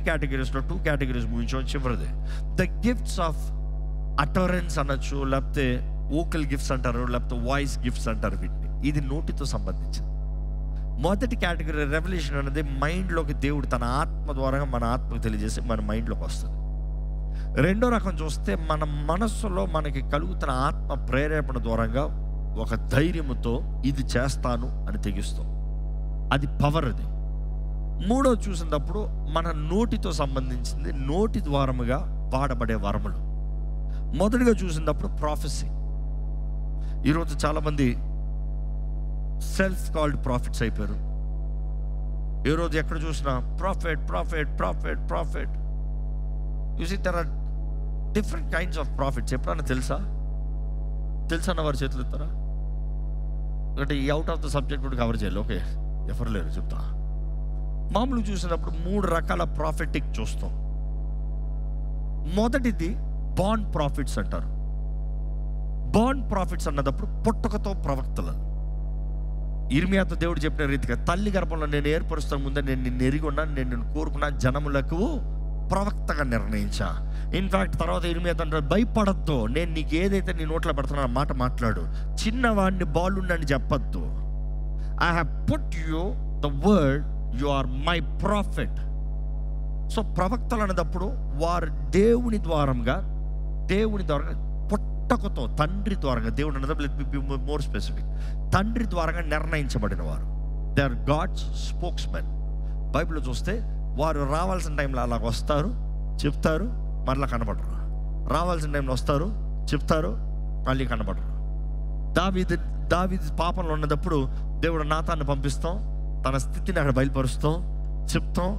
కేటగిరీస్లో 2 categories ముగించాం. చివరిది the gifts of utterance అనొచ్చు, లేకపోతే వోకల్ గిఫ్ట్స్ అంటారు, లేకపోతే వాయిస్ గిఫ్ట్స్ అంటారు. వీటిని ఇది నోటితో సంబంధించింది. మొదటి కేటగిరీ రెవల్యూషన్ అనేది మైండ్లోకి దేవుడు తన ఆత్మ ద్వారా మన ఆత్మకు తెలియజేసి మన మైండ్లోకి వస్తుంది. రెండో రకం చూస్తే మన మనస్సులో మనకి కలుగుతున్న ఆత్మ ప్రేరేపణ ద్వారంగా ఒక ధైర్యముతో ఇది చేస్తాను అని తెగిస్తాం. అది పవర్. అది మూడో చూసినప్పుడు మన నోటితో సంబంధించింది, నోటి ద్వారముగా వాడబడే వరములు. మొదటిగా చూసినప్పుడు ప్రాఫెసీ. ఈరోజు చాలామంది సెల్ఫ్ కాల్డ్ ప్రాఫిట్స్ అయిపోయారు. ఏ రోజు ఎక్కడ చూసినా profit profit profit profit. You see there are different kinds of profits. ఎప్పుడన్నా తెలుసా అన్న వారి చేతులు ఎత్తారా? అంటే ఈ అవుట్ ఆఫ్ ద సబ్జెక్ట్ కూడా కవర్ చేయాలి. ఓకే, ఎవరు లేరు చెప్తా. మామూలు చూసినప్పుడు 3 రకాల ప్రాఫిటిక్ చూస్తాం. మొదటిది బాండ్ ప్రాఫిట్స్ అంటారు. బాండ్ ప్రాఫిట్స్ అన్నదప్పుడు పుట్టుకతో ప్రవక్తలు. ఇర్మియాతో దేవుడు చెప్పిన రీతిగా తల్లి గర్భంలో నేను ఏర్పరుస్తాను ముందే నేను నిన్ను ఎరిగి ఉన్నాను, నేను నిన్ను కోరుకున్నా, జనములకు ప్రవక్తగా నిర్ణయించా. ఇన్ఫ్యాక్ట్ తర్వాత ఇర్మియాతో అంటారు, భయపడద్దు, నేను నీకు ఏదైతే నీ నోట్లో పెడుతున్నా ఆ మాట మాట్లాడు, చిన్నవాడిని బాలుండని చెప్పద్దు. I have put you the word, you are my profit. So ప్రవక్తలు అనేటప్పుడు వారు దేవుని ద్వారా పుట్టకతో తండ్రి ద్వారా, దేవుడు అనేటప్పుడు let me be more specific, తండ్రి ద్వారా నిర్ణయించబడిన వారు. They are God's spokesmen. బైబిల్లో చూస్తే వారు రావాల్సిన టైంలో అలాగ వస్తారు, చెప్తారు, మరలా కనబడరు. రావాల్సిన టైంలో వస్తారు, చెప్తారు, మళ్ళీ కనబడరు. దావీదు పాపంలో ఉన్నప్పుడు దేవుడు నాతాన్ని పంపిస్తాం, తన స్థితిని అక్కడ బయలుపరుస్తాం, చెప్తాం,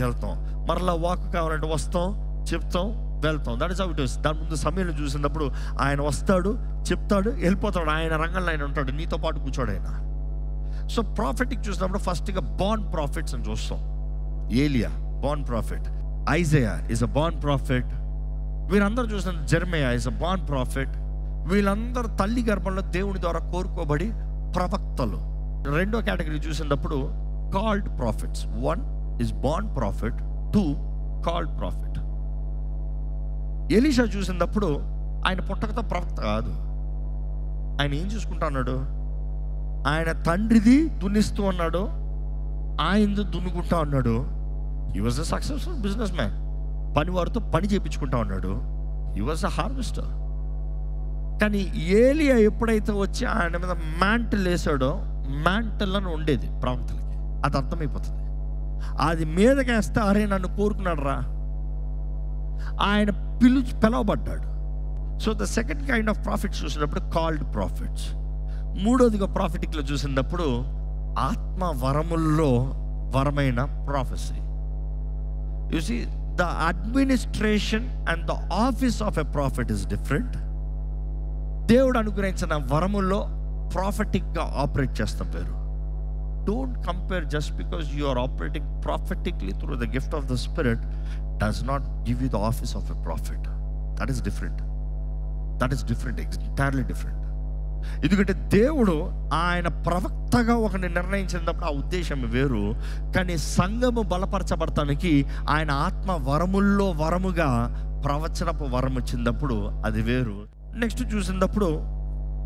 వెళ్తాం. మరలా వాక్ కావాలంటే వస్తాం, చెప్తాం, వెళ్తాం. That is how it is. దాని ముందు సమయంలో చూసినప్పుడు ఆయన వస్తాడు, చెప్తాడు, వెళ్ళిపోతాడు. ఆయన రంగంలో ఆయన ఉంటాడు, నీతో పాటు కూర్చోడు ఆయన. సో ప్రాఫిటిక్ చూసినప్పుడు ఫస్ట్గా బాండ్ ప్రాఫిట్స్ అని చూస్తాం. ఏలియా bond profit, Isaiah is a bond profit. వీరందరూ చూసిన జెర్మయా ఇస్ అ బాండ్ ప్రాఫిట్. వీళ్ళందరూ తల్లి గర్భంలో దేవుని ద్వారా కోరుకోబడి ప్రవక్తలు. రెండో కేటగిరీ చూసినప్పుడు called profits. 1 is bond profit, 2 called profit. Elisha చూసినప్పుడు ఆయన పుట్టకతో ప్రవక్త కాదు. ఆయన ఏం చూసుకుంటా అన్నాడు? ఆయన తండ్రిది దున్నిస్తూ అన్నాడు, ఆయనది దున్నుకుంటా అన్నాడు. He was a successful businessman. పనివారితో పని చేయించుకుంటా ఉన్నాడు. He was a harvester. కానీ ఏలియా ఎప్పుడైతే వచ్చి ఆయన మీద మ్యాంటిల్ వేసాడో, మ్యాంటిల్ అని ఉండేది ప్రవక్తలకి, అది అర్థమైపోతుంది. అది మీదకేస్తే అరే నన్ను కోరుకున్నాడు రా, ఆయన పిలవబడ్డాడు. So the second kind of prophets చూసినప్పుడు కాల్డ్ ప్రాఫిట్స్. మూడోదిగా ప్రాఫిటిక్లో చూసినప్పుడు ఆత్మ వరముల్లో వరమైన prophecy. You see the administration and the office of a prophet is different. దేవుడు అనుగ్రహించిన వరముల్లో ప్రాఫిటిక్గా ఆపరేట్ చేస్తాం పేరు. Don't compare. Just because you are operating prophetically through the gift of the Spirit does not give you the office of a prophet. That is different. Entirely different. ఎందుకంటే దేవుడు ఆయన ప్రవక్తగా ఒకరిని నిర్ణయించినప్పుడు ఆ ఉద్దేశం వేరు. కానీ సంఘము బలపరచబడటానికి ఆయన ఆత్మ వరముల్లో వరముగా ప్రవచనపు వరం వచ్చినప్పుడు అది వేరు. నెక్స్ట్ చూసినప్పుడు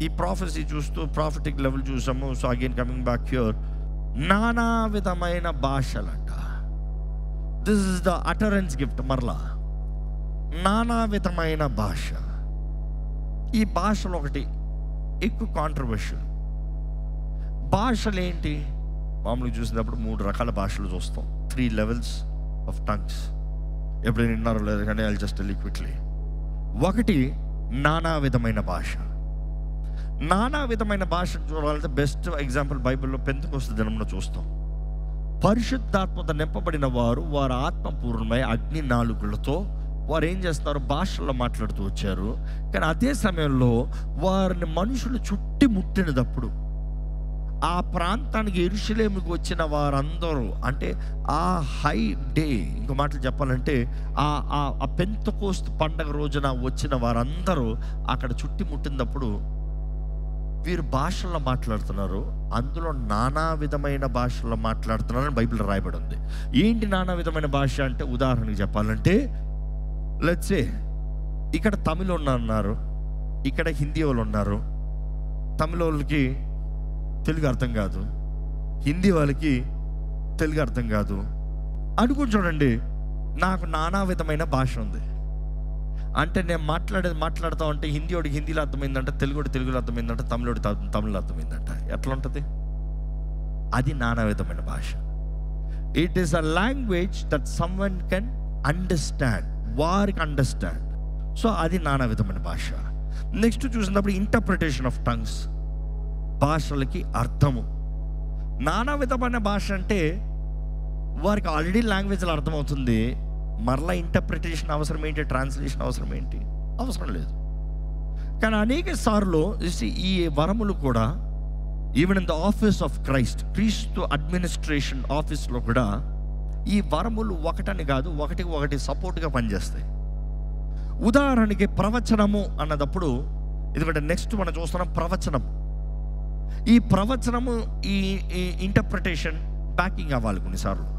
ఈ ప్రాఫెసీ చూస్తూ ప్రాఫిటిక్ లెవెల్ చూసాము. So again coming back here, నానా విధమైన భాషలంట. This is the utterance gift. మరలా నానా విధమైన భాష. ఈ భాషలో ఒకటి ఎక్కువ కాంట్రవర్షియల్. భాషలు ఏంటి? మామూలుగా చూసినప్పుడు 3 రకాల భాషలు చూస్తాం. 3 levels ఆఫ్ టంగ్స్. ఎప్పుడైనా విన్నారో లేదు కానీ I just tell you quickly. ఒకటి నానా విధమైన భాష. నానా విధమైన భాష చూడాలంటే బెస్ట్ ఎగ్జాంపుల్ బైబిల్లో పెంతెకొస్తు దినంలో చూస్తాం. పరిశుద్ధాత్మతో నింపబడిన వారు వారి ఆత్మపూర్ణమై అగ్ని నాలుగులతో వారు ఏం చేస్తున్నారు? భాషల్లో మాట్లాడుతూ వచ్చారు. కానీ అదే సమయంలో వారిని మనుషులు చుట్టి ముట్టినప్పుడు ఆ ప్రాంతానికి యెరూషలేముకు వచ్చిన వారందరూ, అంటే ఆ హై డే, ఇంకో మాటలు చెప్పాలంటే ఆ పెంతెకొస్తు పండగ రోజున వచ్చిన వారందరూ అక్కడ చుట్టి ముట్టినప్పుడు వీరు భాషల్లో మాట్లాడుతున్నారు, అందులో నానా విధమైన భాషల్లో మాట్లాడుతున్నారని బైబిల్ రాయబడి ఉంది. ఏంటి నానా విధమైన భాష అంటే, ఉదాహరణకి చెప్పాలంటే లెట్స్ సే ఇక్కడ తమిళ ఉన్నారు, ఇక్కడ హిందీ వాళ్ళు ఉన్నారు. తమిళ వాళ్ళకి తెలుగు అర్థం కాదు, హిందీ వాళ్ళకి తెలుగు అర్థం కాదు అనుకుని చూడండి. నాకు నానా విధమైన భాష ఉంది అంటే, నేను మాట్లాడుతూ ఉంటే హిందీ వాడికి హిందీలో అర్థమైందంట, తెలుగులో అర్థమైందంట, తమిళలో అర్థమైందంట. ఎట్లా ఉంటుంది? అది నానా విధమైన భాష. It is a language that someone can understand, వారికి అండర్స్టాండ్. సో అది నానా విధమైన భాష. నెక్స్ట్ చూసినప్పుడు ఇంటర్ప్రిటేషన్ ఆఫ్ టంగ్స్, భాషలకి అర్థము. నానా విధమైన భాష అంటే వారికి ఆల్రెడీ లాంగ్వేజ్లో అర్థమవుతుంది, మరలా ఇంటర్ప్రిటేషన్ అవసరం ఏంటి, ట్రాన్స్లేషన్ అవసరం ఏంటి? అవసరం లేదు. కానీ అనేక సార్లు ఈ వరములు కూడా even in the office of క్రీస్తు అడ్మినిస్ట్రేషన్ ఆఫీస్లో కూడా ఈ వరములు ఒకటని కాదు, ఒకటి సపోర్ట్గా పనిచేస్తాయి. ఉదాహరణకి ప్రవచనము అన్నదప్పుడు, ఎందుకంటే నెక్స్ట్ మనం చూస్తున్నాం ప్రవచనం. ఈ ప్రవచనము ఈ ఇంటర్ప్రిటేషన్ బ్యాకింగ్ అవ్వాలి కొన్నిసార్లు.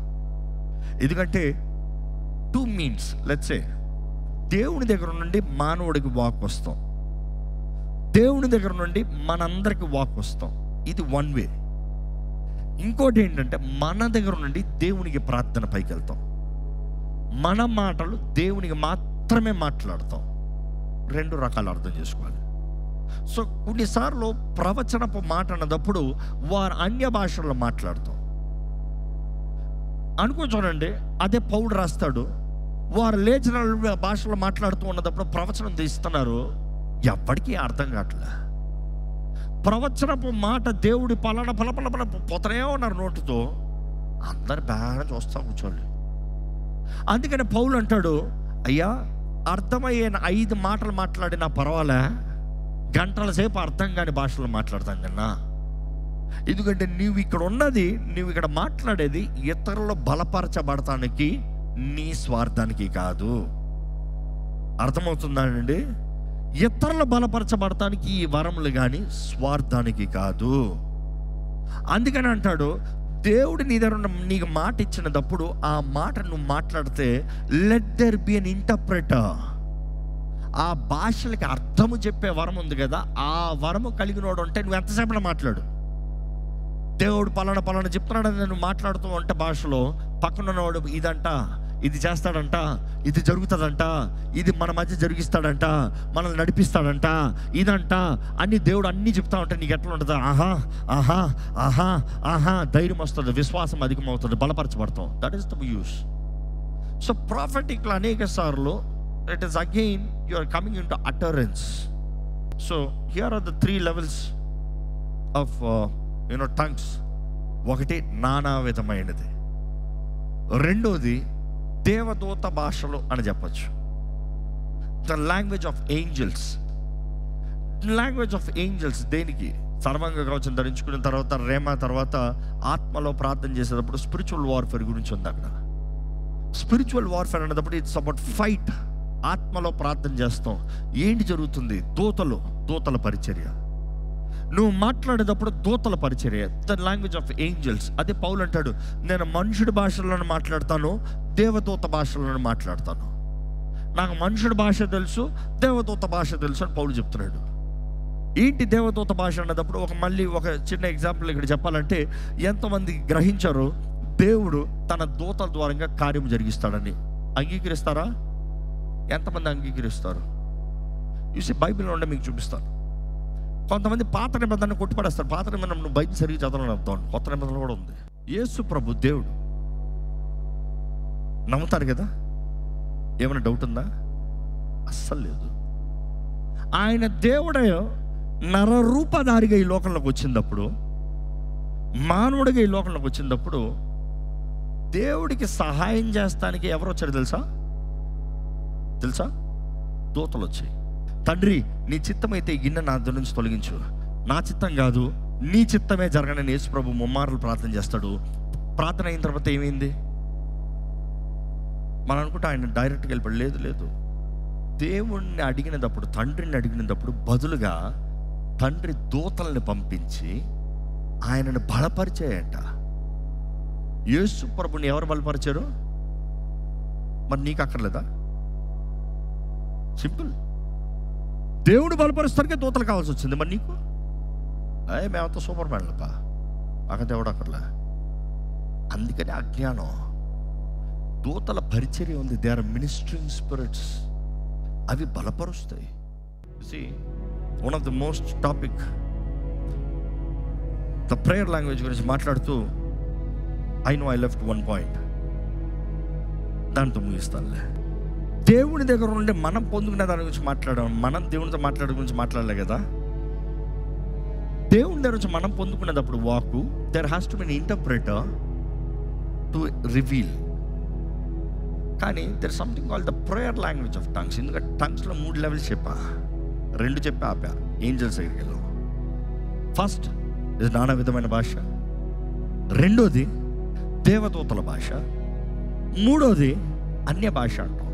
ఎందుకంటే 2 means, లెట్స్ సే దేవుని దగ్గర నుండి మానవుడికి వాక్ వస్తాం, దేవుని దగ్గర నుండి మనందరికి వాక్ వస్తాం, ఇది 1 way. ఇంకోటి ఏంటంటే మన దగ్గర నుండి దేవునికి ప్రార్థన పైకి వెళ్తాం, మన మాటలు దేవునికి మాత్రమే మాట్లాడతాం. 2 రకాలు అర్థం చేసుకోవాలి. సో కొన్నిసార్లు ప్రవచనపు మాట అన్నదప్పుడు వారు అన్య భాషల్లో మాట్లాడతాం అనుకో చూడండి. అదే పౌలు రాస్తాడు, వారు లేచిన భాషలో మాట్లాడుతూ ఉన్నప్పుడు ప్రవచనం తీస్తున్నారు, ఎప్పటికీ అర్థం కావట్లే. ప్రవచనపు మాట దేవుడి పలానా పలపల పోతనే ఉన్నారు నోటుతో, అందరు బాగా చూస్తా కూర్చోండి. అందుకని పౌలు అంటాడు, అయ్యా అర్థమయ్యే 5 మాటలు మాట్లాడినా పర్వాలే, గంటల సేపు అర్థం కాని భాషలో మాట్లాడతాం కన్నా. ఎందుకంటే నీవు ఇక్కడ మాట్లాడేది ఇతరులు బలపరచబడటానికి, నీ స్వార్థానికి కాదు. అర్థమవుతుందా అండి? ఇతరులు బలపరచబడటానికి ఈ వరములు కానీ స్వార్థానికి కాదు. అందుకని అంటాడు, దేవుడు నీ దగ్గర నీకు మాట ఇచ్చినప్పుడు ఆ మాట నువ్వు మాట్లాడితే let there be an interpreter. ఆ భాషలకి అర్థము చెప్పే వరం ఉంది కదా, ఆ వరము కలిగినోడు అంటే నువ్వు ఎంతసేపు మాట్లాడు. దేవుడు పలానా చెప్తున్నాడని నేను మాట్లాడుతూ ఉంటే భాషలో, పక్కనున్నవాడు ఇదంట, ఇది చేస్తాడంట, ఇది జరుగుతుందంట, ఇది మన మధ్య జరిగిస్తాడంట, మనల్ని నడిపిస్తాడంట, ఇదంట అన్ని దేవుడు అన్నీ చెప్తా ఉంటే నీకు ఎట్లా ఉంటుంది? ఆహా ఆహా ఆహా ఆహా ధైర్యం వస్తుంది, విశ్వాసం అధికమవుతుంది, బలపరచబడతాం. That is the use. So ప్రాఫెటిక్లో అనేక సార్లు it is again you are coming in to utterance. So here are the 3 levels of tongues. ఒకటి నానా విధమైనది, రెండోది దేవదూత భాషలు అని చెప్పచ్చు. The language of angels. Language of angels దేనికి? సర్వాంగ కవచం ధరించుకున్న తర్వాత రేమా తర్వాత ఆత్మలో ప్రార్థన చేసేటప్పుడు స్పిరిచువల్ వార్ఫేర్ గురించి ఉంది అక్కడ. స్పిరిచువల్ వార్ఫేర్ అనేటప్పుడు ఇట్స్ అబౌట్ ఫైట్. ఆత్మలో ప్రార్థన చేస్తాం. ఏంటి జరుగుతుంది? దూతల పరిచర్య. నువ్వు మాట్లాడేటప్పుడు దూతల పరిచర్య, ద లాంగ్వేజ్ ఆఫ్ ఏంజల్స్. అదే పౌలు అంటాడు, నేను మనుషుడి భాషలను మాట్లాడతాను, దేవదూత భాషలను మాట్లాడతాను. నాకు మనుషుడి భాష తెలుసు, దేవదూత భాష తెలుసు అని పౌలు చెప్తున్నాడు. ఏంటి దేవదూత భాష అన్నప్పుడు మళ్ళీ ఒక చిన్న ఎగ్జాంపుల్ ఇక్కడ చెప్పాలంటే, ఎంతమంది గ్రహించారు దేవుడు తన దూతల ద్వారంగా కార్యం జరిగిస్తాడని? అంగీకరిస్తారా? ఎంతమంది అంగీకరిస్తారు? చూసి బైబిల్లో ఉండే మీకు చూపిస్తాను. కొంతమంది పాత నిబంధనను కొట్టిపడేస్తారు. పాత నిబంధన నువ్వు బైబిల్ సరిగ్గా చదవాలని అర్థం. కొత్త నిబంధన కూడా ఉంది. యేసు ప్రభు దేవుడు, నమ్ముతారు కదా? ఏమైనా డౌట్ ఉందా? అస్సలు లేదు. ఆయన దేవుడే నరరూపధారిగా ఈ లోకంలోకి వచ్చినప్పుడు, మానవుడిగా ఈ లోకంలోకి వచ్చినప్పుడు దేవుడికి సహాయం చేస్తానికి ఎవరు వచ్చారు తెలుసా? దూతలు వచ్చాయి. తండ్రి నీ చిత్తమైతే ఈ గిన్నె నా దగ్గర నుంచి తొలగించు, నా చిత్తం కాదు నీ చిత్తమే జరగనని యేసు ప్రభు ముమ్మార్లు ప్రార్థన చేస్తాడు. ప్రార్థన అయిన తర్వాత ఏమైంది? మనం అనుకుంటే ఆయన డైరెక్ట్గా వెళ్ళిపోయి లేదు. దేవుణ్ణి అడిగినప్పుడు, తండ్రిని అడిగినప్పుడు బదులుగా తండ్రి దూతల్ని పంపించి ఆయనను బలపరిచాయంట. యేసు ప్రభుని ఎవరు బలపరిచారు? మరి నీకు అక్కర్లేదా? సింపుల్. దేవుడు బలపరుస్తానికే దూతలు కావాల్సి వచ్చింది. మరి నీకు మేమంతా సూపర్ మ్యాన్లపా, మాకు దేవుడు అక్కర్లే. అందుకని అజ్ఞానం. దూతల పరిచర్య ఉంది. They are ministering spirits. అవి బలపరుస్తాయి. One of the most topic the prayer language గురించి మాట్లాడుతూ I know I left one point, దాంతో ముగిస్తానులే. దేవుని దగ్గర నుండి మనం పొందుకునే దాని గురించి మాట్లాడాం. మనం దేవునితో మాట్లాడే గురించి మాట్లాడలే కదా. దేవుని దగ్గర నుంచి మనం పొందుకునేటప్పుడు వాకు there has to be an interpreter to reveal. కానీ there something called the prayer language of tongues. ఎందుకంటే టంగ్స్లో 3 లెవెల్స్ చెప్పా, 2 చెప్పి ఆపా. ఏంజల్స్ దగ్గరికి వెళ్ళాం. ఫస్ట్ ఇది నానా విధమైన భాష, రెండోది దేవదూతల భాష, మూడోది అన్య భాష అంటాం.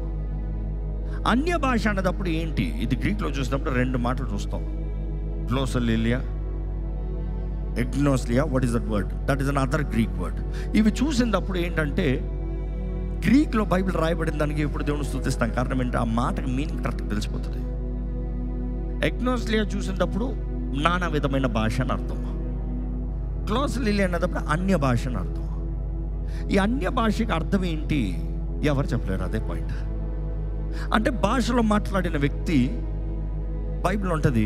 అన్య భాష అనేటప్పుడు ఏంటి? ఇది గ్రీక్లో చూసినప్పుడు 2 మాటలు చూస్తాం. గ్లోసలిలియా, ఎగ్నోస్లియా. What is that word? That is another Greek word. ఇవి చూసినప్పుడు ఏంటంటే గ్రీక్లో బైబిల్ రాయబడిన దానికి ఇప్పుడు దేవుని స్తుతిస్తాం. కారణం ఏంటంటే ఆ మాటకి మీనింగ్ కరెక్ట్ తెలిసిపోతుంది. ఎగ్నోస్లియా చూసినప్పుడు నానా విధమైన భాష అని అర్థం. గ్లోసలిలియా అనేటప్పుడు అన్య భాష అని అర్థం. ఈ అన్య భాషకి అర్థం ఏంటి? ఎవరు చెప్పలేరు. అదే పాయింట్. అంటే భాషలో మాట్లాడిన వ్యక్తి, బైబిల్ ఉంటుంది,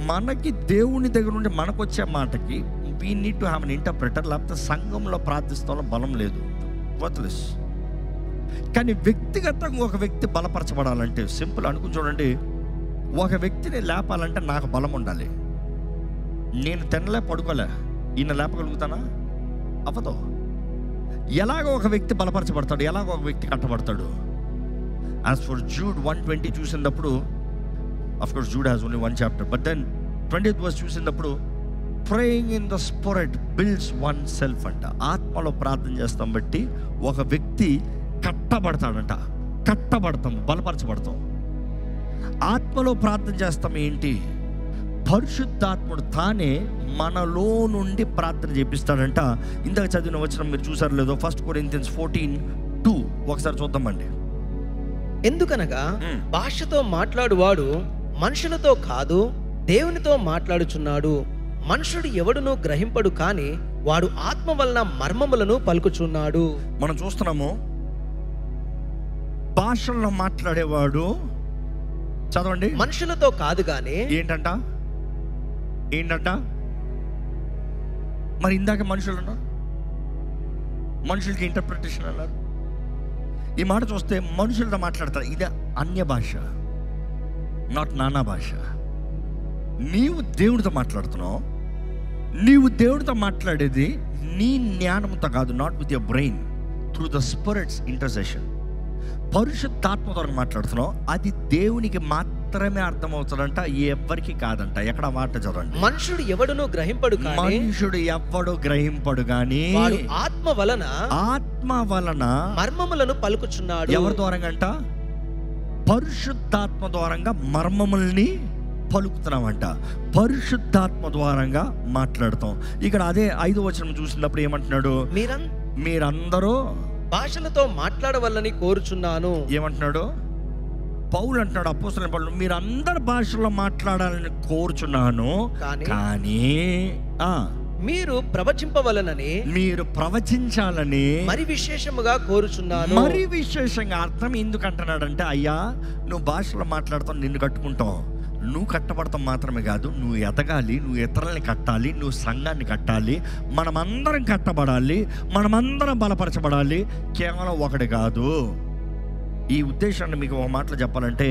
మనకి దేవుని దగ్గర నుండి మనకు వచ్చే మాటకి we need to have an interpreter. లేకపోతే సంఘంలో ప్రార్థిస్తాలో బలం లేదు, వర్త్లెస్. కానీ వ్యక్తిగతంగా ఒక వ్యక్తి బలపరచబడాలంటే సింపుల్ అనుకుని చూడండి. ఒక వ్యక్తిని లేపాలంటే నాకు బలం ఉండాలి. నేను తినలే, పడుకోలే, ఈయన లేపగలుగుతానా? అవ్వదు. ఎలాగో ఒక వ్యక్తి బలపరచబడతాడు, ఎలాగో ఒక వ్యక్తి కట్టబడతాడు. యాజ్ ఫర్ జూడ్ 1:20 చూసినప్పుడు, of course Jude has only 1 chapter, but then 20th verse చూసినప్పుడు praying in the spirit builds one self అంట. ఆత్మలో ప్రార్థన చేస్తాం బట్టి ఒక వ్యక్తి కట్టబడతాడంట. కట్టబడతాం, బలపరచబడతాం. ఆత్మలో ప్రార్థన చేస్తాం ఏంటి? పరిశుద్ధాత్ముడు తానే మనలో నుండి ప్రార్థన చేపిస్తాడంట. ఇందాక చదివిన వచనం మీరు చూసారు లేదో, 1 Corinthians 14:2 ఒకసారి చూద్దామండి. ఎందుకనగా భాషతో మాట్లాడువాడు మనుషులతో కాదు దేవునితో మాట్లాడుచున్నాడు. మనుషుడు ఎవడునూ గ్రహింపడు, కానీ వాడు ఆత్మ వలన మర్మములను పలుకుచున్నాడు. మనం చూస్తున్నాము భాషల్లో మాట్లాడేవాడు, చదవండి, మనుషులతో కాదు గాని ఏంటంట మరి ఇందాక మనుషులు అన్నారు, మనుషులకి ఇంటర్ప్రిటేషన్ అన్నారు. ఈ మాట చూస్తే మనుషులతో మాట్లాడతారు. ఇది అన్య భాష, నాట్ నానా భాష. నీవు దేవుడితో మాట్లాడుతున్నావు. నీవు దేవుడితో మాట్లాడేది నీ జ్ఞానంతో కాదు, not with your brain, through the spirits intercession. పరిశుద్ధాత్మ ద్వారా మాట్లాడుతున్నావు. అది దేవునికి మాత్రమే అర్థమవుతుందంట, ఎవరికి కాదంట. ఎక్కడ మాట చదవండి. మనుషుడు ఎవడునూ గ్రహింపడు, మనుషుడు ఎవ్వడు గ్రహింపడు గాని ఆత్మ వలన మర్మములను పలుకుచున్నాడు. ఎవరి ద్వారంగంట? పరిశుద్ధాత్మ ద్వారంగా మర్మముల్ని పలుకుతున్నామంట. పరిశుద్ధాత్మ ద్వారంగా మాట్లాడతాం. ఇక్కడ అదే 5వ వచనం చూసినప్పుడు ఏమంటున్నాడు? మీరందరూ భాషలతో మాట్లాడవల్లని కోరుచున్నాను. ఏమంటున్నాడు పౌలు? అంటున్నాడు అపోస్తలుడైన పౌలు, మీరందరు భాషలో మాట్లాడాలని కోరుచున్నాను, కానీ మీరు ప్రవచింపవలనని, మీరు ప్రవచించాలని మరి విశేషముగా కోరుచున్నాను. మరి విశేషంగా అర్థం ఎందుకు అంటున్నాడంటే, అయ్యా నువ్వు భాషలో మాట్లాడతావు, నిన్ను కట్టుకుంటావు. నువ్వు కట్టబడతాం మాత్రమే కాదు, నువ్వు ఎదగాలి, నువ్వు ఇతరులని కట్టాలి, నువ్వు సంఘాన్ని కట్టాలి, మనమందరం కట్టబడాలి, మనమందరం బలపరచబడాలి. కేవలం ఒకటి కాదు. ఈ ఉద్దేశాన్ని మీకు ఒక మాటలో చెప్పాలంటే,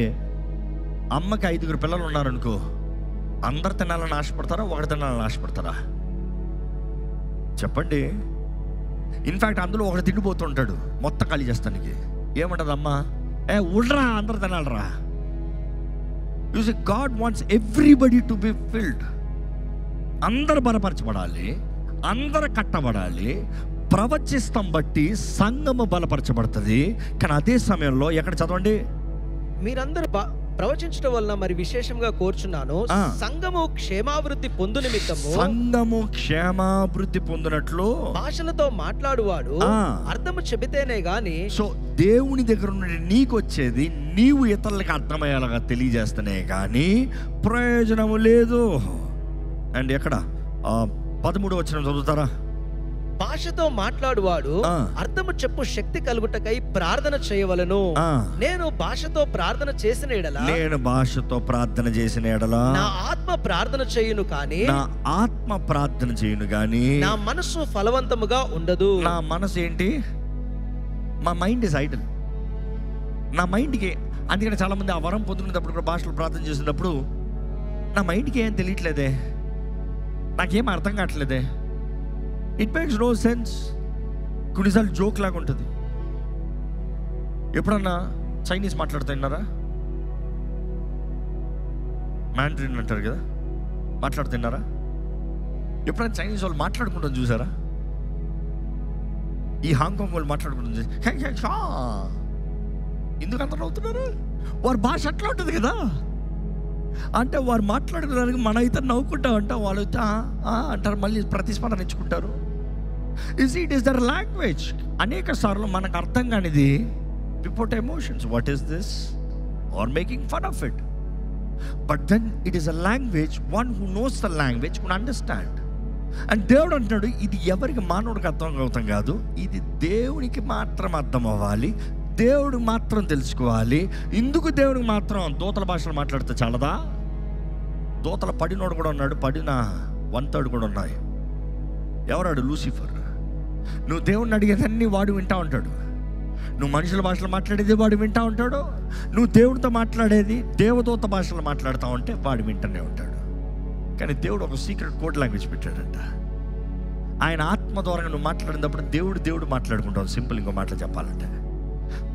అమ్మకి 5 పిల్లలు ఉన్నారనుకో, అందరు తినాలని ఆశపడతారా, ఒకటి తినాలని ఆశపడతారా? చెప్పండి. ఇన్ఫ్యాక్ట్ అందులో ఒకటి తిండిపోతుంటాడు, మొత్తం ఖాళీ చేస్తానికి. ఏమంటది అమ్మ? ఉడ్రా, అందరు తినాలరా. You see, God wants everybody to be filled. అందరు బలపరచబడాలి, అందరు కట్టబడాలి. ప్రవచిస్తాం బట్టి సంఘము బలపరచబడుతుంది. కానీ అదే సమయంలో ఎక్కడ చదవండి, మీరందరూ ప్రవచించడం వలన మరి విశేషంగా కోరుచున్నాను, సంఘము క్షేమాభివృద్ధి పొందు నిమిత్తము, సంఘము క్షేమాభివృద్ధి పొందినట్లు భాషలతో మాట్లాడువాడు అర్థము చెబితేనే గాని. సో దేవుని దగ్గర నుండి నీకు వచ్చేది నీవు ఇతరులకు అర్థమయ్యేలాగా తెలియజేస్తేనే కానీ ప్రయోజనము లేదు. అండ్ ఎక్కడ 13వ వచనం చదువుతారా? భాషతో మాట్లాడువాడు అర్థము చెప్పు శక్తి కలుగుటకై ప్రార్థన చేయవలెను. నేను భాషతో ప్రార్థన చేసిన ఎడల, నేను భాషతో ప్రార్థన చేసిన ఎడల నా ఆత్మ ప్రార్థన చేయును కానీ, నా ఆత్మ ప్రార్థన చేయును కానీ నా మనస్సు ఫలవంతముగా ఉండదు. నా మనసు ఏంటి? మా మైండ్ ఇస్ ఐడల్. నా మైండ్కి, అందుకని చాలా మంది ఆ వరం పొందుకునేటప్పుడు కూడా భాషలో ప్రార్థన చేసినప్పుడు నా మైండ్కి ఏం తెలియట్లేదే, నాకేం అర్థం కావట్లేదే, ఇట్ మేక్స్ నో సెన్స్. కొన్నిసార్లు జోక్ లాగా ఉంటుంది. ఎప్పుడన్నా చైనీస్ మాట్లాడుతున్నారా? మ్యాండ్రిన్ అంటారు కదా, మాట్లాడుతున్నారా? ఎప్పుడైనా చైనీస్ వాళ్ళు మాట్లాడుకుంటాం చూసారా? ఈ హాంకాంగ్ వాళ్ళు మాట్లాడుకుంటాం చూసి ఎందుకు అంత నవ్వుతున్నారు? వారి భాష అట్లా ఉంటుంది కదా. అంటే వారు మాట్లాడుకోవడానికి మన అయితే నవ్వుకుంటా ఉంటాం, వాళ్ళు అయితే అంటారు, మళ్ళీ ప్రతిస్పందన ఇచ్చుకుంటారు. It is their language. అనేక సార్లు మనకు అర్థం కానిది before emotions, what is this are making fun of it. But then it is a language, one who knows the language could understand. And దేవుడు అంటున్నాడు, ఇది ఎవరికి మానవుడికి అర్థం అవుతాం కాదు, ఇది దేవునికి మాత్రం అర్థం అవ్వాలి, దేవుడు మాత్రం తెలుసుకోవాలి. ఇందుకు దేవుడికి మాత్రం దూతల భాషలు మాట్లాడితే చాలదా? దూతల పడినోడు కూడా ఉన్నాడు, పడిన 1/3 కూడా ఉన్నాయి. ఎవరాడు? లూసిఫర్. నువ్వు దేవుడిని అడిగేదన్నీ వాడు వింటా ఉంటాడు. నువ్వు మనుషుల భాషలు మాట్లాడేది వాడు వింటా ఉంటాడు. నువ్వు దేవుడితో మాట్లాడేది దేవదూత భాషలు మాట్లాడుతూ ఉంటే వాడు వింటూనే ఉంటాడు. కానీ దేవుడు ఒక సీక్రెట్ కోడ్ లాంగ్వేజ్ పెట్టాడంట. ఆయన ఆత్మ ద్వారా నువ్వు మాట్లాడినప్పుడు దేవుడు మాట్లాడుకుంటావు. సింపుల్ ఇంకో మాటలు చెప్పాలంటే,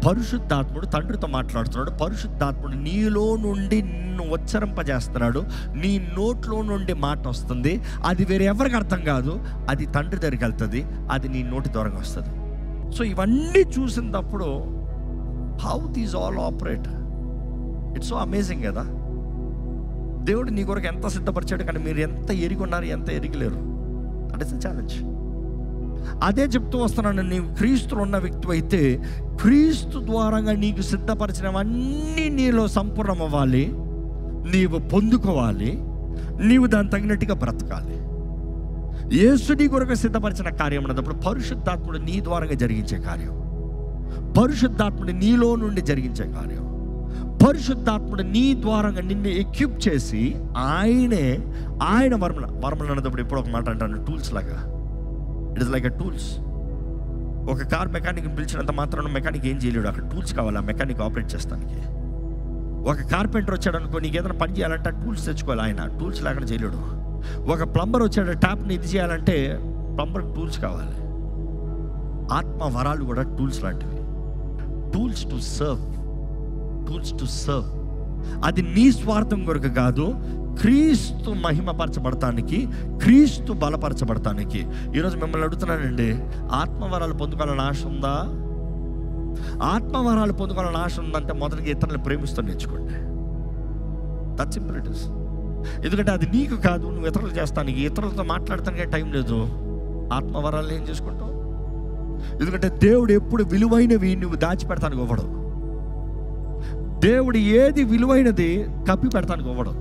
పరిశుద్ధాత్ముడు తండ్రితో మాట్లాడుతున్నాడు. పరిశుద్ధాత్ముడు నీలో నుండి నిన్ను ఉచ్చరింపజేస్తున్నాడు. నీ నోట్లో నుండి మాట వస్తుంది. అది వేరే ఎవరికి అర్థం కాదు, అది తండ్రి దగ్గరికి వెళ్తుంది, అది నీ నోటి ద్వారా వస్తుంది. సో ఇవన్నీ చూసినప్పుడు how these all operate, it's so amazing కదా. దేవుడు నీ కొరకు ఎంత సిద్ధపరిచాడు, కానీ మీరు ఎంత ఎరిగొన్నారు, ఎంత ఎరిగలేరు. That is the challenge. అదే చెప్తూ వస్తున్నాను, నీవు క్రీస్తులో ఉన్న వ్యక్తి అయితే క్రీస్తు ద్వారంగా నీకు సిద్ధపరిచినవన్నీ నీలో సంపూర్ణం అవ్వాలి, నీవు పొందుకోవాలి, నీవు దాన్ని తగినట్టుగా బ్రతకాలి. యేసు నీ కొరకు సిద్ధపరిచిన కార్యం అన్నప్పుడు పరిశుద్ధాత్ముడు నీ ద్వారంగా జరిగించే కార్యం, పరిశుద్ధాత్ముడు నీలో నుండి జరిగించే కార్యం, పరిశుద్ధాత్ముడు నీ ద్వారంగా నిన్ను ఎక్విప్ చేసి ఆయన వరములు అన్నప్పుడు ఎప్పుడు ఒక మాట అంటాను, టూల్స్ లాగా. It is like a tools. ఒక కార్ మెకానిక్ని పిలిచినంత మాత్రం మెకానిక్ ఏం చేయలేడు, అక్కడ టూల్స్ కావాలి ఆ మెకానిక్ ఆపరేట్ చేస్తానికి. ఒక కార్పెంటర్ వచ్చాడు అనుకో, నీకు ఏదైనా పని చేయాలంటే టూల్స్ తెచ్చుకోవాలి, ఆయన టూల్స్ లేకుండా చేయలేడు. ఒక ప్లంబర్ వచ్చాడు, ట్యాప్ని ఇది చేయాలంటే ప్లంబర్కి టూల్స్ కావాలి. ఆత్మ వరాలు కూడా టూల్స్ లాంటివి. Tools to serve. అది నీ స్వార్థం కొరకు కాదు, క్రీస్తు మహిమపరచబడటానికి, క్రీస్తు బలపరచబడటానికి. ఈరోజు మిమ్మల్ని అడుగుతున్నానండి, ఆత్మవరాలు పొందుకోవాలని ఆశ ఉందా? ఆత్మవరాలు పొందుకోవాలని ఆశ ఉందంటే మొదటిగా ఇతరులను ప్రేమిస్తూ నేర్చుకోండి. That's simple it is. ఎందుకంటే అది నీకు కాదు, నువ్వు ఇతరులు చేస్తానికి, ఇతరులతో మాట్లాడటానికే టైం లేదు. ఆత్మవరాలను ఏం చేసుకుంటావు? ఎందుకంటే దేవుడు ఎప్పుడు విలువైనవి నువ్వు దాచిపెడతానికి ఇవ్వడు. దేవుడు ఏది విలువైనది కప్పి పెడతానికి ఇవ్వడు.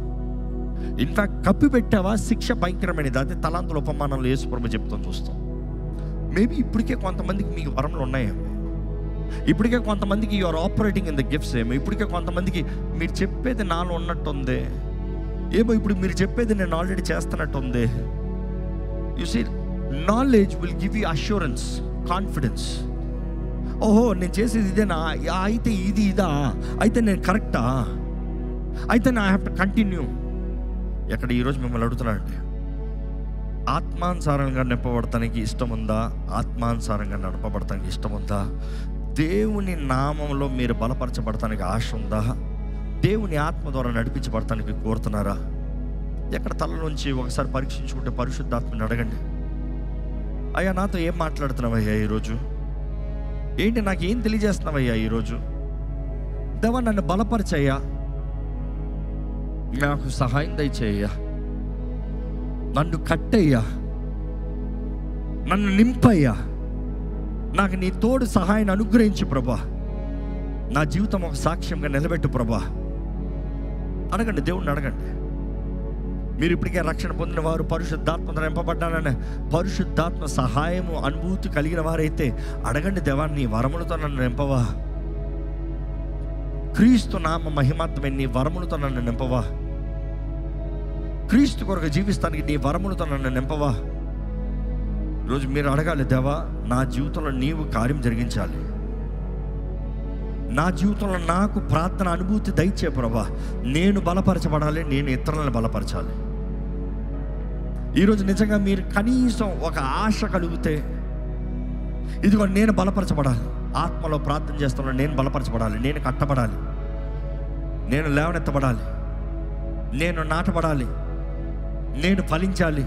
ఇన్ఫ్యాక్ట్ కప్పి పెట్టావా శిక్ష భయంకరమైనది. అదే తలాంతుల ఉపమానంలో యేసు ప్రభు చెప్తాం చూస్తాం. మేబీ ఇప్పటికే కొంతమందికి మీకు వరములు ఉన్నాయేమో, ఇప్పటికే కొంతమందికి you are operating in the gifts ఏమో, ఇప్పటికే కొంతమందికి మీరు చెప్పేది నాలో ఉన్నట్టుంది ఏమో, ఇప్పుడు మీరు చెప్పేది నేను ఆల్రెడీ చేస్తున్నట్టుంది. You see, knowledge will give you assurance, confidence. ఓహో, నేను చేసేది ఇదేనా, అయితే ఇదా, అయితే నేను కరెక్టా, అయితే ఐ హ్యావ్ టు కంటిన్యూ. ఎక్కడ ఈరోజు మిమ్మల్ని అడుగుతున్నానండి, ఆత్మానుసారంగా నింపబడటానికి ఇష్టం ఉందా? ఆత్మానుసారంగా నడపబడటానికి ఇష్టం ఉందా? దేవుని నామంలో మీరు బలపరచబడటానికి ఆశ ఉందా? దేవుని ఆత్మ ద్వారా నడిపించబడటానికి కోరుతున్నారా? ఎక్కడ తల నుంచి ఒకసారి పరీక్షించుకుంటే పరిశుద్ధాత్మని అడగండి, అయ్యా నాతో ఏం మాట్లాడుతున్నావయ్యా ఈరోజు, ఏంటి నాకు ఏం తెలియజేస్తున్నావయ్యా ఈరోజు, దేవా నన్ను బలపరచయ్యా, నాకు సహాయం దయచేయ్యా, నన్ను కట్టయ్యా, నన్ను నింపయ్యా, నాకు నీ తోడు సహాయాన్ని అనుగ్రహించు ప్రభా, నా జీవితం ఒక సాక్ష్యంగా నిలబెట్టు ప్రభా. అడగండి, దేవుణ్ణి అడగండి. మీరు ఇప్పటికే రక్షణ పొందిన వారు, పరిశుద్ధాత్మ నింపబడ్డానని పరిశుద్ధాత్మ సహాయము అనుభూతి కలిగిన వారైతే అడగండి, దేవా నీ వరములతో నన్ను నింపవా, క్రీస్తు నామ మహిమాత్మైన నీ వరములతో నన్ను నింపవా, క్రీస్తు కొరకు జీవిస్తానికి నీ వరములతో నన్ను నింపవా. ఈరోజు మీరు అడగాలి, దేవా నా జీవితంలో నీవు కార్యం జరిగించాలి, నా జీవితంలో నాకు ప్రార్థన అనుభూతి దయచే ప్రభా, నేను బలపరచబడాలి, నేను ఇతరులను బలపరచాలి. ఈరోజు నిజంగా మీరు కనీసం ఒక ఆశ కలిగితే, ఇదిగో నేను బలపరచబడాలి, ఆత్మలో ప్రార్థన చేస్తున్నాను, నేను బలపరచబడాలి, నేను కట్టబడాలి, నేను లేవనెత్తబడాలి, నేను నాటబడాలి, నేను ఫలించాలి,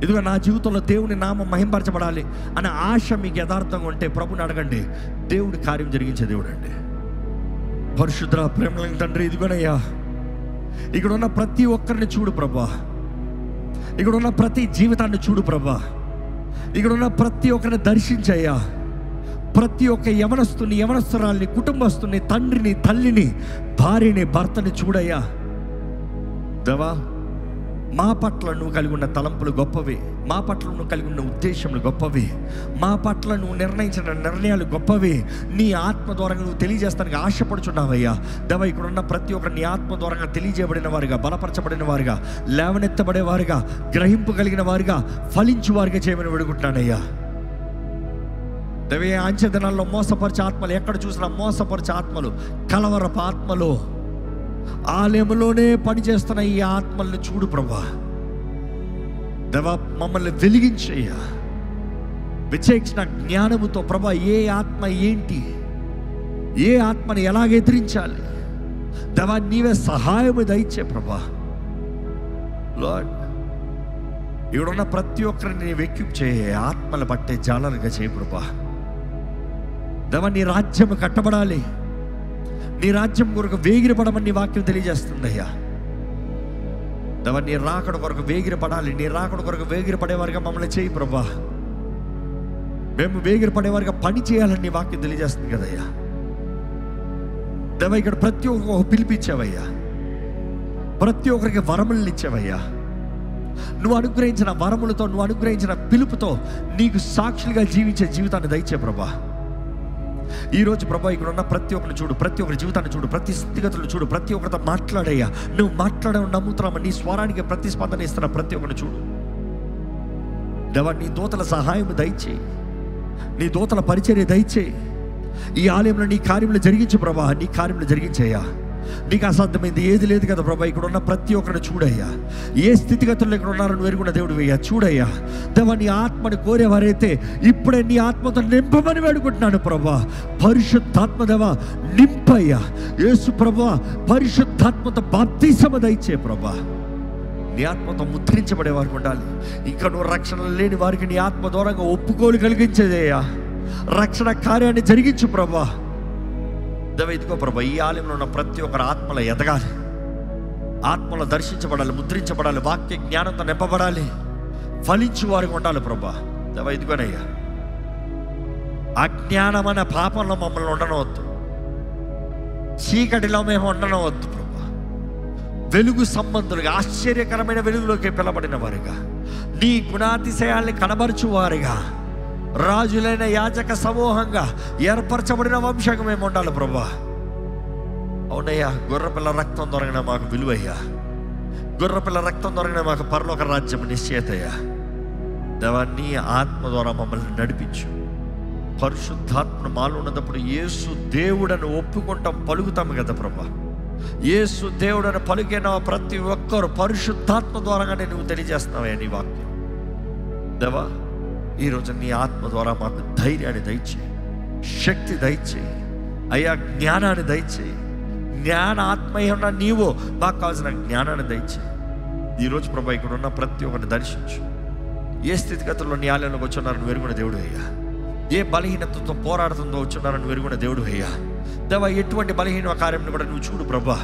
ఇదిగో నా జీవితంలో దేవుని నామం మహింపరచబడాలి అనే ఆశ మీకు యథార్థంగా ఉంటే ప్రభుని అడగండి, దేవుడి కార్యం జరిగించే దేవుడు అండి. పరిశుద్ధ ప్రేమ తండ్రి, ఇదిగోనయ్యా ఇక్కడ ఉన్న ప్రతి ఒక్కరిని చూడు ప్రభా, ఇక్కడ ఉన్న ప్రతి జీవితాన్ని చూడు ప్రభా, ఇక్కడ ఉన్న ప్రతి ఒక్కరిని దర్శించయ్యా, ప్రతి ఒక్క యవనస్తుని, యవనస్తురాల్ని, కుటుంబస్తుని, తండ్రిని, తల్లిని, భార్యని, భర్తని చూడయ్యా. దేవా మా పట్ల నువ్వు కలిగి ఉన్న తలంపులు గొప్పవి, మా పట్ల నువ్వు కలిగి ఉన్న ఉద్దేశములు గొప్పవి, మా పట్ల నువ్వు నిర్ణయించిన నిర్ణయాలు గొప్పవి. నీ ఆత్మ ద్వారా నువ్వు తెలియజేస్తానికి ఆశపడుచున్నావయ్యా. దేవా ఇక్కడ ఉన్న ప్రతి ఒక్కరు నీ ఆత్మ ద్వారా తెలియజేయబడిన వారుగా, బలపరచబడిన వారుగా, లేవనెత్తబడే వారుగా, గ్రహింపు కలిగిన వారుగా, ఫలించు వారుగా చేయమని వేడుకుంటున్నానయ్యా. దేవే అంచె దినాల్లో మోసపరిచే ఆత్మలు, ఎక్కడ చూసినా మోసపరిచే ఆత్మలు, కలవరపు ఆత్మలు, ఆలయంలోనే పనిచేస్తున్న ఈ ఆత్మల్ని చూడు ప్రభా. దేవా మమ్మల్ని వెలిగించయ్యా, విచేక్షణ జ్ఞానముతో ప్రభా, ఏ ఆత్మ ఏంటి, ఏ ఆత్మని ఎలాగ ఎదిరించాలి, దేవా నీవే సహాయము దయచే ప్రభా. లార్డ్ ఇక్కడున్న ప్రతి ఒక్కరిని నీ వెక్కిప్ చేయ, ఆత్మలు పట్టే జాలరుగా చేయ ప్రభా. దేవా నీ రాజ్యం కట్టబడాలి, నీ రాజ్యం కొరకు వేగిరపడమని నీ వాక్యం తెలియజేస్తుందయ్యా. దేవా నీ రాకడ కొరకు వేగిరపడాలి, నీ రాకడ కొరకు వేగిరపడేవారుగా మమ్మల్ని చేయి ప్రభా. మేము వేగిరపడేవారుగా పని చేయాలని నీ వాక్యం తెలియజేస్తుంది కదయ్యా. దేవా ఇక్కడ ప్రతి ఒక్క పిలిపించావయ్యా, ప్రతి ఒక్కరికి వరములను ఇచ్చావయ్యా. నువ్వు అనుగ్రహించిన వరములతో, నువ్వు అనుగ్రహించిన పిలుపుతో నీకు సాక్షులుగా జీవించే జీవితాన్ని దయచే ప్రభా. ఈరోజు ప్రభా ఇక్కడ ఉన్న ప్రతి ఒక్కరిని చూడు, ప్రతి ఒక్కరి జీవితాన్ని చూడు, ప్రతి స్థితిగతులు చూడు, ప్రతి ఒక్కరితో మాట్లాడయ్యా. నువ్వు మాట్లాడడం నమ్ముతున్నామా, నీ స్వరానికి ప్రతిస్పందన ఇస్తున్న ప్రతి ఒక్కరిని చూడు దేవా. నీ దూతల సహాయం దయచేయి, నీ దూతల పరిచర్య దయచేయి. ఈ ఆలయంలో నీ కార్యములు జరిగించు ప్రభా, నీ కార్యములు జరిగించయ్యా. నీకు అసాధ్యమైంది ఏది లేదు కదా ప్రభా. ఇక్కడ ఉన్న ప్రతి ఒక్కరిని చూడయ్యా, ఏ స్థితిగతుల్లో ఇక్కడ ఉన్నారో నువ్వు ఎరుగున్న దేవుడు అయ్యా. చూడయ్యా దేవా, నీ ఆత్మని కోరేవారైతే ఇప్పుడే నీ ఆత్మతో నింపమని వేడుకుంటున్నాను ప్రభా. పరిశుద్ధాత్మ దేవా నింపయ్యా. యేసు ప్రభా పరిశుద్ధాత్మతో బాప్తిసమ దయచే ప్రభా. నీ ఆత్మతో ముద్రించబడే వారికి ఉండాలి. ఇంకా నువ్వు రక్షణ లేని వారికి నీ ఆత్మ దూరంగా ఒప్పుకోలు కలిగించేదయ్యా. రక్షణ కార్యాన్ని జరిగించు ప్రభా. దేవా ఇదిగో ప్రభా, ఈ ఆలయంలో ఉన్న ప్రతి ఒక్కరు ఆత్మలో ఎదగాలి, ఆత్మలో దర్శించబడాలి, ముద్రించబడాలి, వాక్య జ్ఞానంతో నింపబడాలి, ఫలించు వారికి ఉండాలి ప్రభా. దేవా ఇదిగోనయ్యా, అజ్ఞానమైన పాపంలో మమ్మల్ని ఉండనవద్దు, చీకటిలో మేము ఉండనవద్దు ప్రభా. వెలుగు సంబంధులుగా, ఆశ్చర్యకరమైన వెలుగులోకి పిలబడిన వారిగా, నీ గుణాతిశయాల్ని కనబరచు వారిగా, రాజులైన యాజక సమూహంగా ఏర్పరచబడిన వంశంగా మేము ఉండాలి ప్రభా. అవునయ్యా, గొర్రెపిల్ల రక్తం దొరకన మాకు విలువయ్యా, గొర్రెపిల్ల రక్తం దొరకన మాకు పరలోక రాజ్యం నిశ్చయితయ్యా. దేవా నీ ఆత్మ ద్వారా మమ్మల్ని నడిపించు. పరిశుద్ధాత్మ మాలో ఉన్నప్పుడు యేసు దేవుడని ఒప్పుకుంటాం, పలుకుతాము కదా ప్రభా. యేసు దేవుడని పలికిన ప్రతి ఒక్కరు పరిశుద్ధాత్మ ద్వారాగానే నువ్వు తెలియజేస్తున్నావయ్యా నీ వాక్యం. దేవా ఈరోజు నీ ఆత్మ ద్వారా మాకు ధైర్యాన్ని దయచేయి, శక్తి దయచేయి అయ్యా, జ్ఞానాన్ని దయచేయి. జ్ఞాన ఆత్మయ్య ఉన్న నీవు మాకు కావాల్సిన జ్ఞానాన్ని దయచేయి. ఈరోజు ప్రభా ఇక్కడ ఉన్న ప్రతి ఒక్కరిని దర్శించు. ఏ స్థితిగతుల్లో నీ ఆలయంలోకి వచ్చున్నారని నువ్వు ఎరుగున్న దేవుడు అయ్యా. ఏ బలహీనతతో పోరాడుతుందో వచ్చున్నారని నువ్వు ఎరుగున్న దేవుడు అయ్యా. దేవా ఎటువంటి బలహీన కార్యం కూడా నువ్వు చూడు ప్రభా.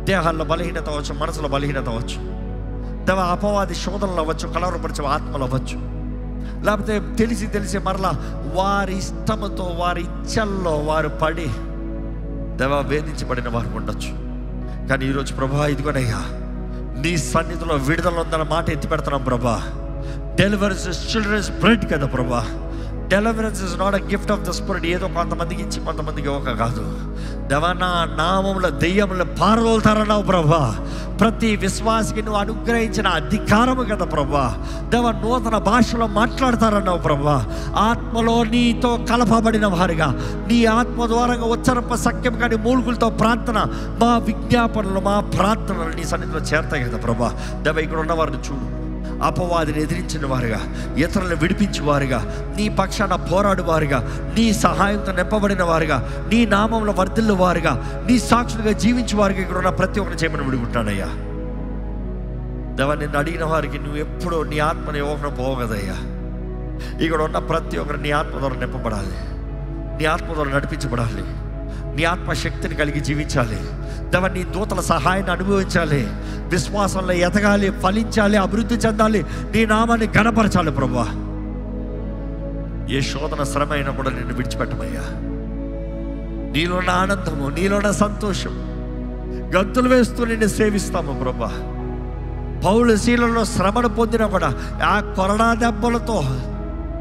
దేహాల్లో బలహీనత అవ్వచ్చు, మనసులో బలహీనత అవ్వచ్చు, దేవా అపవాది శోధనలు అవ్వచ్చు, కలవరపరిచే ఆత్మలు అవ్వచ్చు, లేకపోతే తెలిసి మరలా వారి ఇష్టముతో వారి ఇచ్చల్లో వారు పడి దేవా వేధించబడిన వారు ఉండొచ్చు. కానీ ఈరోజు ప్రభా ఇదిగోనయ్యా నీ సన్నిధిలో విడుదల ఉందన్న మాట ఎత్తి పెడుతున్నాం ప్రభా. డెలివరెన్స్ ఇస్ చిల్డ్రన్స్ బ్రెడ్ కదా ప్రభా. Deliverance is not a gift of the spirit, ఏదో కొంతమందికి ఇచ్చి కొంతమందికి ఒక కాదు. దేవా నా నామములో దెయ్యములు పారదోలుతారన్నావు ప్రభా. ప్రతి విశ్వాసికి నువ్వు అనుగ్రహించిన అధికారము కదా ప్రభా. దేవా నూతన భాషలో మాట్లాడతారన్నావు ప్రభా. ఆత్మలో నీతో కలపబడిన వారిగా, నీ ఆత్మ ద్వారా ఉచ్చరింప సఖ్యం కానీ మూలుగులతో ప్రార్థన, మా విజ్ఞాపనలు మా ప్రార్థనలు నీ సన్నిధిలో చేరతాయి కదా ప్రభా. దేవా ఇక్కడ ఉన్నవారిని చూడు, అపవాదిని ఎదిరించిన వారుగా, ఇతరులను విడిపించే వారుగా, నీ పక్షాన పోరాడు వారుగా, నీ సహాయంతో నింపబడిన వారుగా, నీ నామంలో వర్ధిల్లు వారుగా, నీ సాక్షులుగా జీవించే వారికి ఇక్కడ ఉన్న ప్రతి ఒక్కరిని చేయమని విడుకుంటానయ్యా. దేవా నిన్ను అడిగిన వారికి నువ్వు ఎప్పుడూ నీ ఆత్మని ఇవ్వకుండా పోగదయ్యా. ఇక్కడ ఉన్న ప్రతి ఒక్కరు నీ ఆత్మ ద్వారా నింపబడాలి, నీ ఆత్మ ద్వారా నడిపించబడాలి, నీ ఆత్మశక్తిని కలిగి జీవించాలి. దేవా నీ దూతల సహాయాన్ని అనుభవించాలి, విశ్వాసంలో ఎదగాలి, ఫలించాలి, అభివృద్ధి చెందాలి, నీ నామాన్ని ఘనపరచాలి ప్రభువా. ఏ శోధన శ్రమ అయినా కూడా నిన్ను విడిచిపెట్టమయ్యా. నీలోన ఆనందము, నీలోన సంతోషం, గంతులు వేస్తూ నిన్ను సేవిస్తాము ప్రభువా. పౌలు శీలలో శ్రమను పొందినా కూడా ఆ కొరడా దెబ్బలతో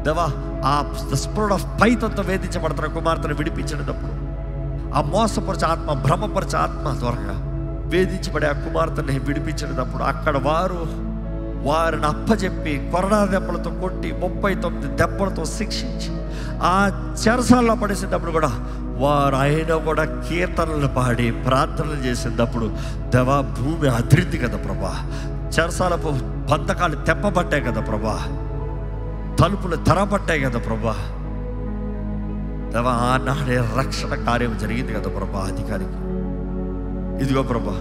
దేవా ఆ స్పిరిట్ ఆఫ్ పైతంతో వేధించబడుతున్న కుమార్తెను విడిపించినప్పుడు, ఆ మోసపరిచే ఆత్మ, భ్రమపరిచే ఆత్మ ద్వారా వేధించబడే ఆ కుమార్తెని విడిపించినప్పుడు అక్కడ వారిని అప్పచెప్పి కొరడా దెబ్బలతో కొట్టి 39 దెబ్బలతో శిక్షించి ఆ చెరసాల్లో పడేసినప్పుడు కూడా వారు అయినా కూడా కీర్తనలు పాడి ప్రార్థనలు చేసినప్పుడు దేవా భూమి అదిరింది కదా ప్రభా. చెరసాలపు బంధకాలు తెప్పబడ్డాయి కదా ప్రభా, తలుపులు తెరబడ్డాయి కదా ప్రభా. దేవా ఆనాడే రక్షణ కార్యం జరిగింది కదా ప్రభా అధికారికి. ఇదిగో ప్రభా,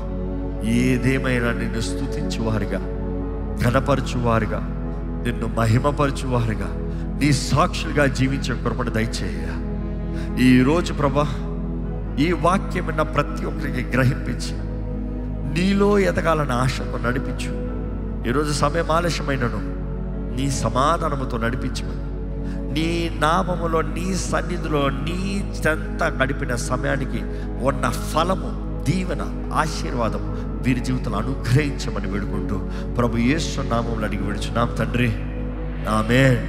ఏదేమైనా నిన్ను స్తుతించువారుగా, ఘనపరచువారుగా, నిన్ను మహిమపరచువారుగా, నీ సాక్షులుగా జీవించే కృపను దయచేయ. ఈరోజు ప్రభా ఈ వాక్యం విన్న ప్రతి ఒక్కరికి గ్రహింపించి నీలో ఎదగాలని ఆశతో నడిపించు. ఈరోజు సమయం ఆలస్యమైనను నీ సమాధానముతో నడిపించమని, నీ నామములో, నీ సన్నిధిలో, నీ చెంత గడిపిన సమయానికి ఉన్న ఫలము, దీవెన, ఆశీర్వాదం వీరి జీవితంలో అనుగ్రహించమని వేడుకుంటూ ప్రభు యేసు నామములో అడిగి విడుచున్నాం తండ్రి, ఆమేన్.